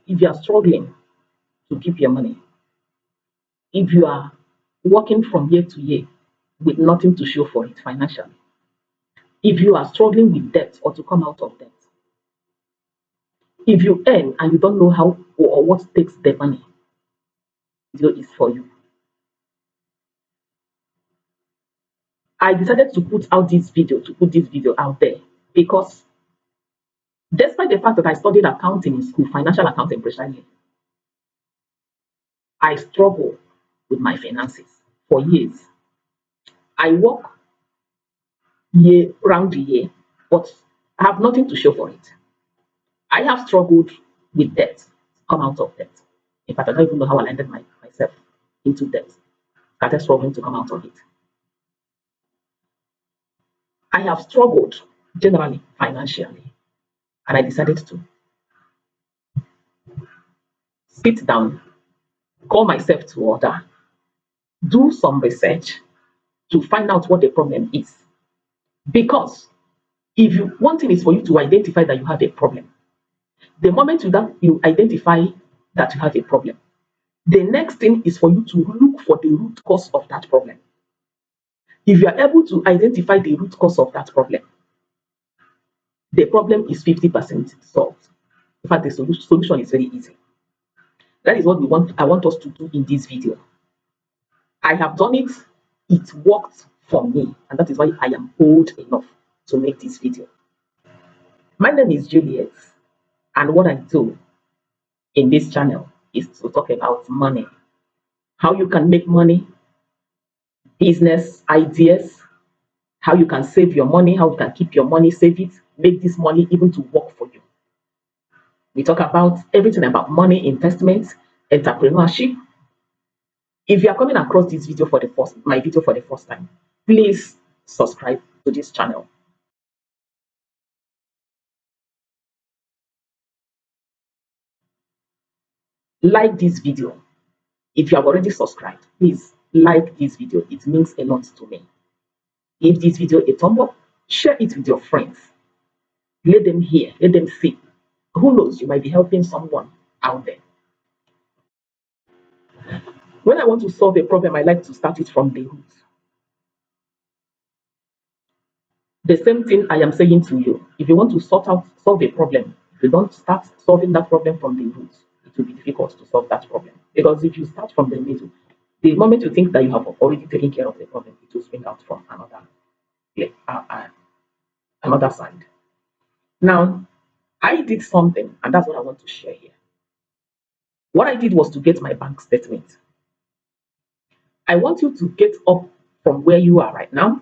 if you are struggling to keep your money, if you are working from year to year with nothing to show for it financially, if you are struggling with debt or to come out of debt, if you earn and you don't know how or what takes the money, video is for you. I decided to put this video out there because despite the fact that I studied accounting in school, financial accounting precisely, I struggle with my finances for years. I work year round the year, but I have nothing to show for it. I have struggled with debt, come out of debt. In fact, I don't even know how I landed myself into debt. Started struggling to come out of it. I have struggled generally financially, and I decided to sit down, call myself to order, do some research to find out what the problem is. Because if you one thing is for you to identify that you have a problem. The moment you identify that you have a problem, the next thing is for you to look for the root cause of that problem. If you are able to identify the root cause of that problem, the problem is 50% solved. In fact, the solution is very easy. That is what I want us to do in this video. I have done it, it worked for me, and that is why I am bold enough to make this video. My name is Juliet, and what I do in this channel is to talk about money, how you can make money, business ideas, how you can save your money, how you can keep your money, save it, make this money even to work for you. We talk about everything about money, investments, entrepreneurship. If you are coming across this video for my video for the first time, please subscribe to this channel. Like this video. If you have already subscribed, please like this video. It means a lot to me. Give this video a thumb up, share it with your friends. Let them hear, let them see. Who knows, you might be helping someone out there. When I want to solve a problem, I like to start it from the root. The same thing I am saying to you. If you want to solve a problem, if you don't start solving that problem from the root, it will be difficult to solve that problem. Because if you start from the middle, the moment you think that you have already taken care of the problem, it will spring out from another side. Now, I did something, and that's what I want to share here. What I did was to get my bank statement. I want you to get up from where you are right now,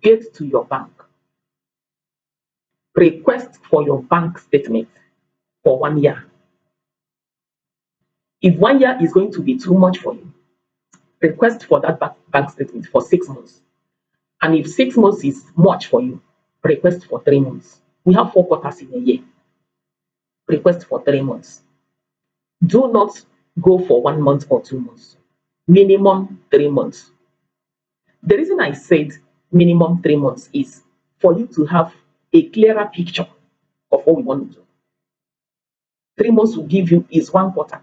get to your bank, request for your bank statement for 1 year. If 1 year is going to be too much for you, request for that bank statement for 6 months. And if 6 months is much for you, request for 3 months. We have 4 quarters in a year. Request for 3 months. Do not go for 1 month or 2 months. Minimum 3 months. The reason I said minimum 3 months is for you to have a clearer picture of what we want to do. 3 months will give you is 1 quarter.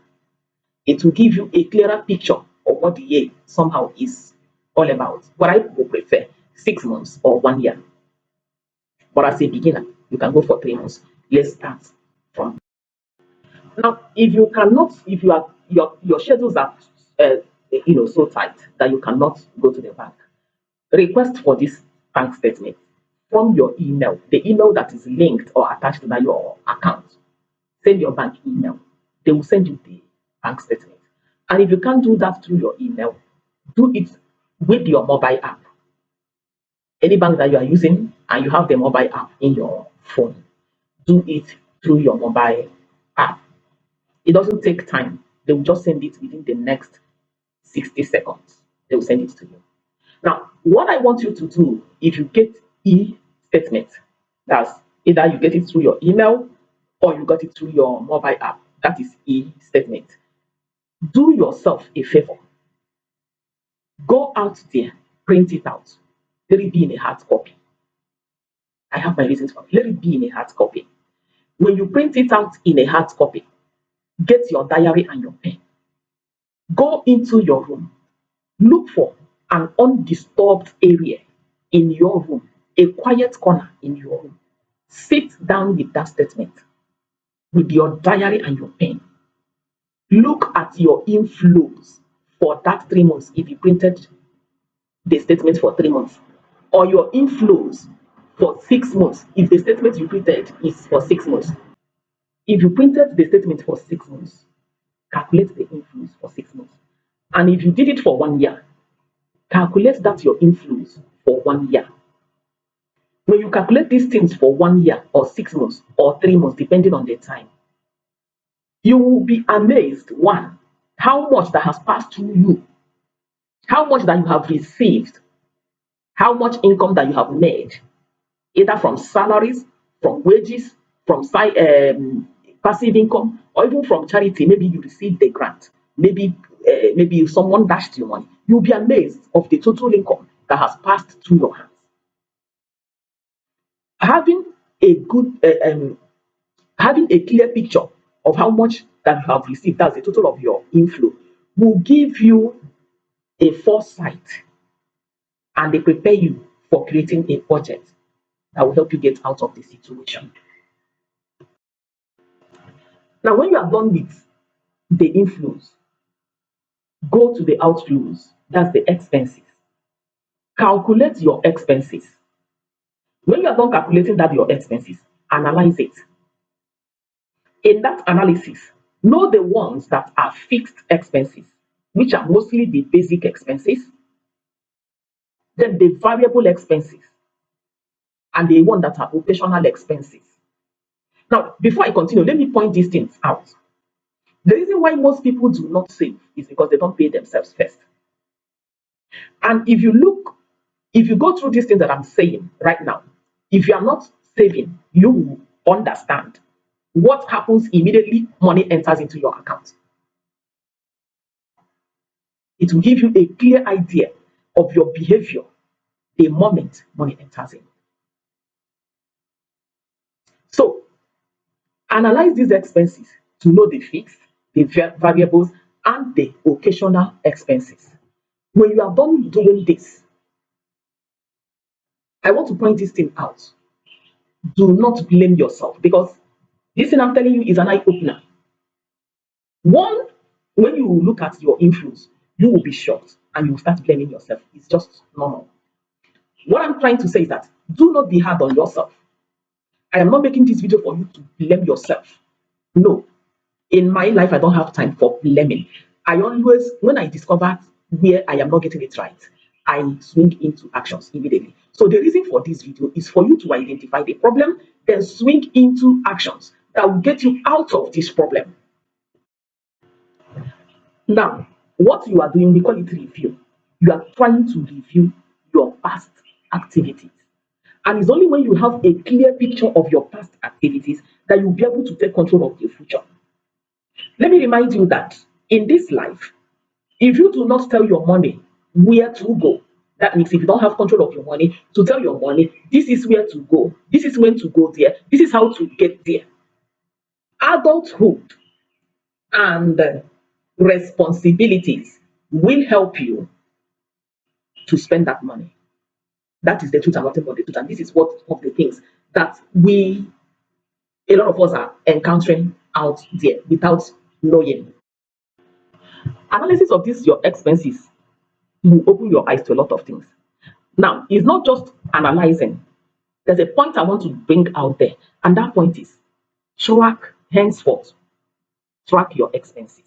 It will give you a clearer picture of what the year somehow is all about. But I would prefer 6 months or 1 year. But as a beginner, you can go for 3 months. Let's start from now. If you cannot, if you are your schedules are so tight that you cannot go to the bank, request for this bank statement from your email, the email that is linked or attached to your account. Send your bank email. They will send you the bank statement. And if you can't do that through your email, do it with your mobile app. Any bank that you are using and you have the mobile app in your phone, do it through your mobile app. It doesn't take time. They will just send it within the next 60 seconds. They will send it to you. Now, what I want you to do, if you get e-statement, that's either you get it through your email or you got it through your mobile app, that is e-statement. Do yourself a favor. Go out there, print it out. Let it be in a hard copy. I have my reasons for it. Let it be in a hard copy. When you print it out in a hard copy, get your diary and your pen. Go into your room. Look for an undisturbed area in your room, a quiet corner in your room. Sit down with that statement, with your diary and your pen. Look at your inflows for that 3 months if you printed the statement for 3 months, or your inflows for 6 months if the statement you printed is for 6 months. If you printed the statement for 6 months, calculate the inflows for 6 months. And if you did it for 1 year, calculate that your inflows for 1 year. When you calculate these things for 1 year or 6 months or 3 months, depending on the time, you will be amazed, one, how much that has passed through you, how much that you have received, how much income that you have made, either from salaries, from wages, from passive income, or even from charity. Maybe you received a grant, maybe someone dashed you money. You'll be amazed of the total income that has passed through your hands. Having a good having a clear picture of how much that you have received, that's the total of your inflow, will give you a foresight and they prepare you for creating a budget that will help you get out of the situation. Now, when you are done with the inflows, go to the outflows, that's the expenses. Calculate your expenses. When you are done calculating that your expenses, analyze it. In that analysis, know the ones that are fixed expenses, which are mostly the basic expenses, then the variable expenses, and the one that are operational expenses. Now, before I continue, let me point these things out. The reason why most people do not save is because they don't pay themselves first. And if you go through these things that I'm saying right now, if you are not saving, you will understand what happens immediately money enters into your account. It will give you a clear idea of your behavior the moment money enters in. So, analyze these expenses to know the fixed, the variables, and the occasional expenses. When you are done doing this, I want to point this thing out. Do not blame yourself, because this thing I'm telling you is an eye opener. One, when you look at your influence, you will be shocked and you will start blaming yourself. It's just normal. What I'm trying to say is that do not be hard on yourself. I am not making this video for you to blame yourself. No. In my life, I don't have time for blaming. I always, when I discover where I am not getting it right, I swing into actions immediately. So the reason for this video is for you to identify the problem, then swing into actions that will get you out of this problem. Now, what you are doing, we call it review. You are trying to review your past activities. And it's only when you have a clear picture of your past activities that you'll be able to take control of your future. Let me remind you that in this life, if you do not tell your money where to go, that means if you don't have control of your money, to tell your money, this is where to go, this is when to go there, this is how to get there. Adulthood and responsibilities will help you to spend that money. That is the truth and nothing but the truth. And this is what of the things that a lot of us are encountering out there without knowing. Analysis of this, your expenses, will open your eyes to a lot of things. Now, it's not just analyzing. There's a point I want to bring out there, and that point is henceforth, track your expenses.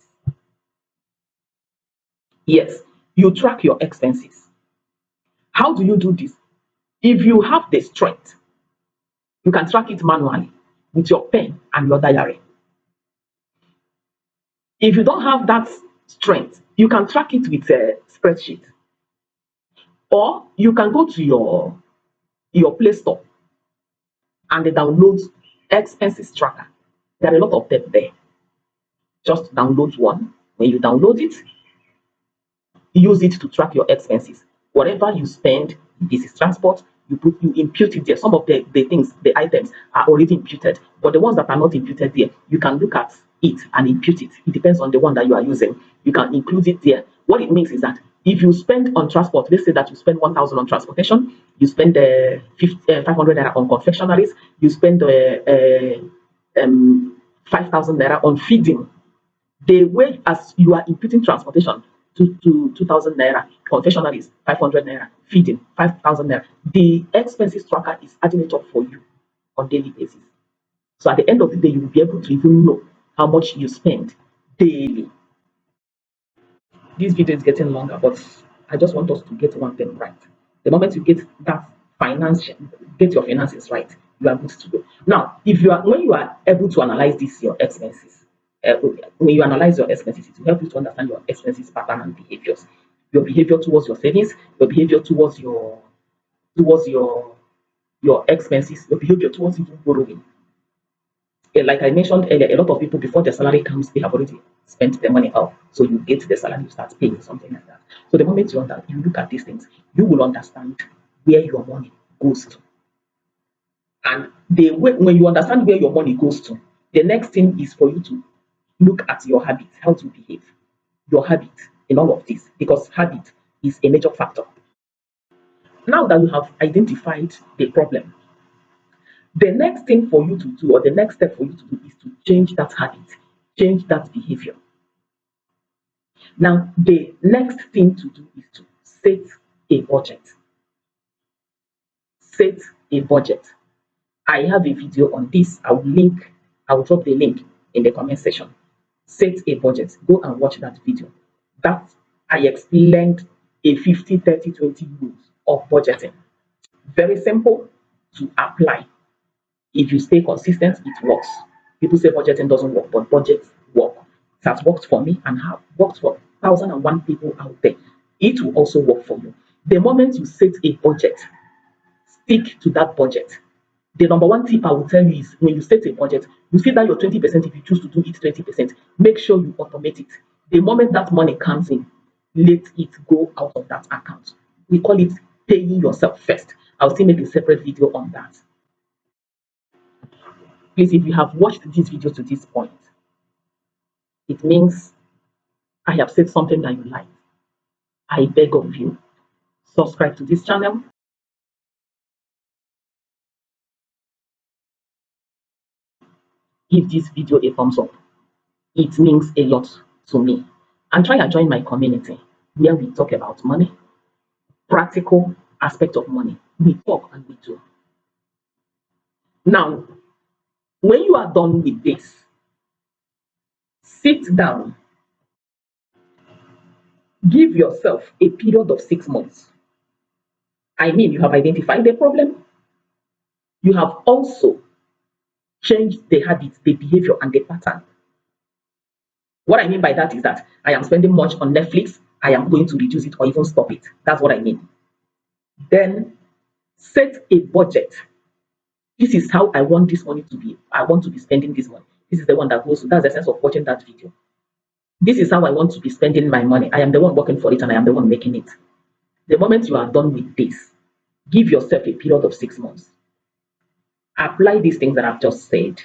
Yes, you track your expenses. How do you do this? If you have the strength, you can track it manually with your pen and your diary. If you don't have that strength, you can track it with a spreadsheet. Or you can go to your Play Store and download expenses tracker. There are a lot of them there. Just download one. When you download it, use it to track your expenses. Whatever you spend, this is transport, you impute it there. Some of the things, the items are already imputed, but the ones that are not imputed there, you can look at it and impute it. It depends on the one that you are using. You can include it there. What it means is that if you spend on transport, let's say that you spend 1,000 on transportation, you spend 500 naira on confectionaries, you spend 5,000 naira on feeding. The way as you are imputing transportation to 2,000 naira, confectionaries 500 naira, feeding 5,000 naira, the expenses tracker is adding it up for you on daily basis. So at the end of the day, you will be able to even know how much you spend daily. This video is getting longer, but I just want us to get one thing right. The moment you get that get your finances right, you are good to go. Now, when you are able to analyze your expenses, when you analyze your expenses, it will help you to understand your expenses pattern and behaviors. Your behavior towards your savings, your behavior towards your expenses, your behavior towards even borrowing. Like I mentioned earlier, a lot of people before the salary comes, they have already spent their money out. So you get the salary, you start paying something like that. So the moment you look at these things, you will understand where your money goes to. And when you understand where your money goes to, the next thing is for you to look at your habits, how to behave, your habit in all of this, because habit is a major factor. Now that you have identified the problem, the next thing for you to do, or the next step for you to do, is to change that habit, change that behavior. Now, the next thing to do is to set a budget. Set a budget. I have a video on this. I will drop the link in the comment section. Set a budget. Go and watch that video. That I explained a 50, 30, 20 rules of budgeting. Very simple to apply. If you stay consistent, it works. People say budgeting doesn't work, but budgets work. It has worked for me and have worked for 1,001 people out there. It will also work for you. The moment you set a budget, stick to that budget. The number one tip I will tell you is when you set a budget, you see that your 20%, if you choose to do it 20%, make sure you automate it. The moment that money comes in, let it go out of that account. We call it paying yourself first. I'll still make a separate video on that. Please, if you have watched this video to this point, it means I have said something that you like. I beg of you, subscribe to this channel. Give this video a thumbs up. It means a lot to me. And try and join my community where we talk about money, practical aspect of money. We talk and we do. Now, when you are done with this, sit down. Give yourself a period of 6 months. I mean, you have identified the problem. You have also changed the habits, the behavior, and the pattern. What I mean by that is that I am spending much on Netflix. I am going to reduce it or even stop it. That's what I mean. Then set a budget. This is how I want this money to be. I want to be spending this money. This is the one that goes to, that's the sense of watching that video. This is how I want to be spending my money. I am the one working for it and I am the one making it. The moment you are done with this, give yourself a period of 6 months. Apply these things that I've just said.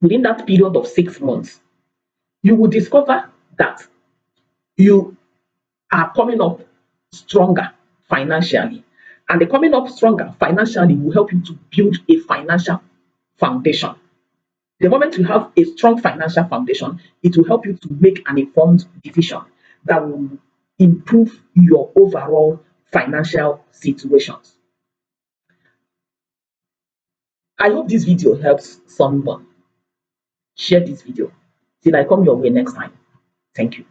Within that period of 6 months, you will discover that you are coming up stronger financially. And the coming up stronger financially will help you to build a financial foundation. The moment you have a strong financial foundation, it will help you to make an informed decision that will improve your overall financial situations. I hope this video helps someone. Share this video. Till I come your way next time. Thank you.